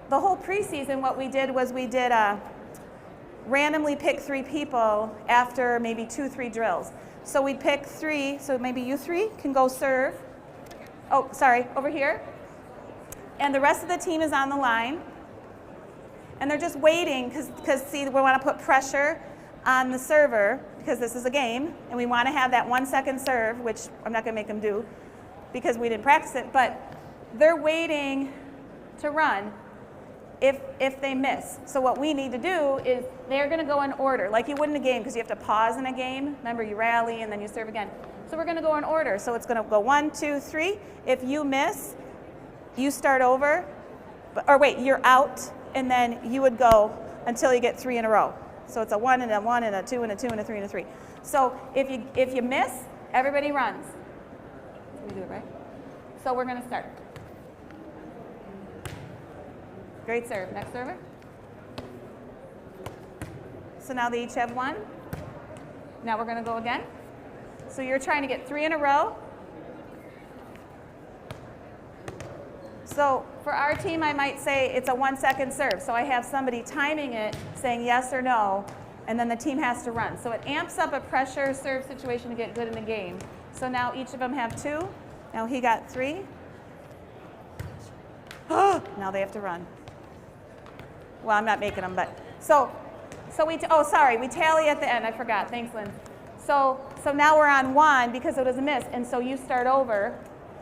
the whole preseason, what we did was we did randomly pick 3 people after maybe 2-3 drills. So we'd pick 3, so maybe you 3 can go serve. Oh, sorry, over here. And the rest of the team is on the line. And they're just waiting, because see, we want to put pressure on the server, because this is a game, and we want to have that 1-second serve, which I'm not going to make them do, because we didn't practice it, but they're waiting to run if they miss. So what we need to do is they're going to go in order, like you would in a game, because you have to pause in a game. Remember, you rally and then you serve again. So we're going to go in order. So it's going to go 1, 2, 3. If you miss, you start over, or wait, you're out, and then you would go until you get 3 in a row. So it's a 1 and a 1 and a 2 and a 2 and a 3 and a 3. So if you miss, everybody runs. We do it right. So we're going to start. Great serve. Next server. So now they each have 1. Now we're going to go again. So you're trying to get 3 in a row. So for our team, I might say it's a 1-second serve. So I have somebody timing it, saying yes or no, and then the team has to run. So it amps up a pressure serve situation to get good in the game. So now each of them have 2. Now he got 3. Now they have to run. Well, I'm not making them, but so we tally at the end. I forgot. Thanks, Lynn. So now we're on 1 because it was a miss, and so you start over,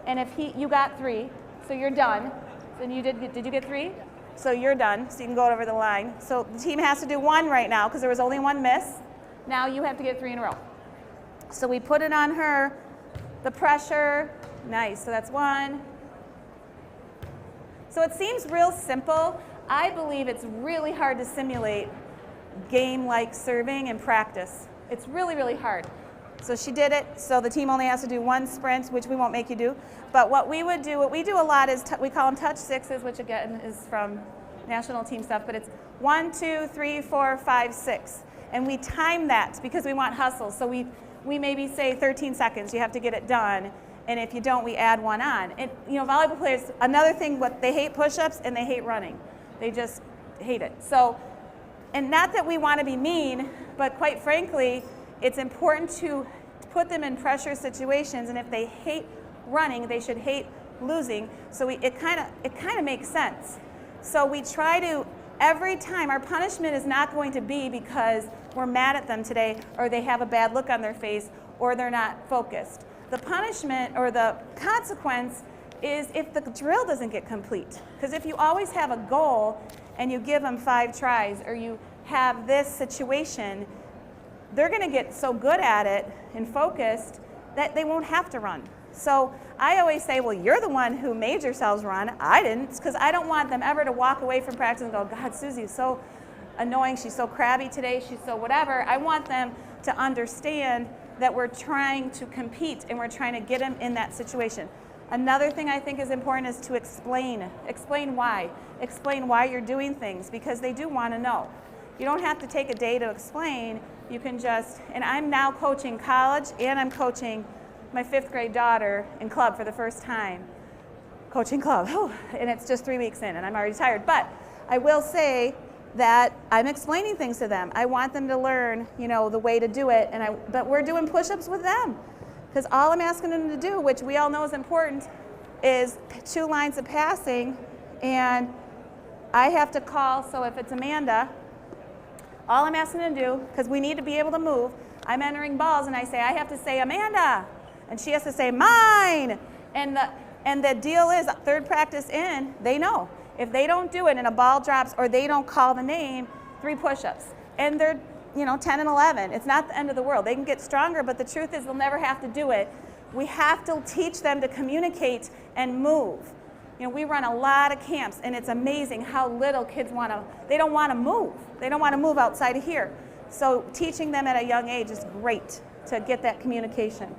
and if you got 3, so you're done. And did you get 3? So you're done. So you can go over the line. So the team has to do 1 right now because there was only 1 miss. Now you have to get 3 in a row. So we put it on her, the pressure. Nice. So that's 1. So it seems real simple. I believe it's really hard to simulate game-like serving in practice. It's really, really hard. So she did it. So the team only has to do 1 sprint, which we won't make you do. But what we do a lot is we call them touch 6s, which again is from national team stuff. But it's 1, 2, 3, 4, 5, 6. And we time that because we want hustle. So we maybe say 13 seconds. You have to get it done. And if you don't, we add 1 on. And volleyball players, another thing, they hate push-ups and they hate running. They just hate it. So, and not that we want to be mean, but quite frankly, it's important to put them in pressure situations, and if they hate running, they should hate losing. So it kind of makes sense. So we try to, every time, our punishment is not going to be because we're mad at them today, or they have a bad look on their face, or they're not focused. The punishment or the consequence is if the drill doesn't get complete. Because if you always have a goal and you give them 5 tries, or you have this situation, they're going to get so good at it and focused that they won't have to run. So I always say, well, you're the one who made yourselves run. I didn't, because I don't want them ever to walk away from practice and go, God, Susie's so annoying. She's so crabby today. She's so whatever. I want them to understand that we're trying to compete and we're trying to get them in that situation. Another thing I think is important is to explain. Explain why. Explain why you're doing things, because they do want to know. You don't have to take a day to explain. You can just, and I'm now coaching college and I'm coaching my 5th grade daughter in club for the first time. Coaching club, and it's just 3 weeks in and I'm already tired. But I will say that I'm explaining things to them. I want them to learn, the way to do it, but we're doing push-ups with them. Because all I'm asking them to do, which we all know is important, is 2 lines of passing, and I have to call, so if it's Amanda, all I'm asking them to do, because we need to be able to move, I'm entering balls and I say, I have to say Amanda, and she has to say mine, and the deal is, 3rd practice in, they know. If they don't do it and a ball drops or they don't call the name, 3 push-ups. And they're 10 and 11. It's not the end of the world. They can get stronger, but the truth is they'll never have to do it. We have to teach them to communicate and move. We run a lot of camps, and it's amazing how little kids they don't want to move. They don't want to move outside of here. So teaching them at a young age is great to get that communication.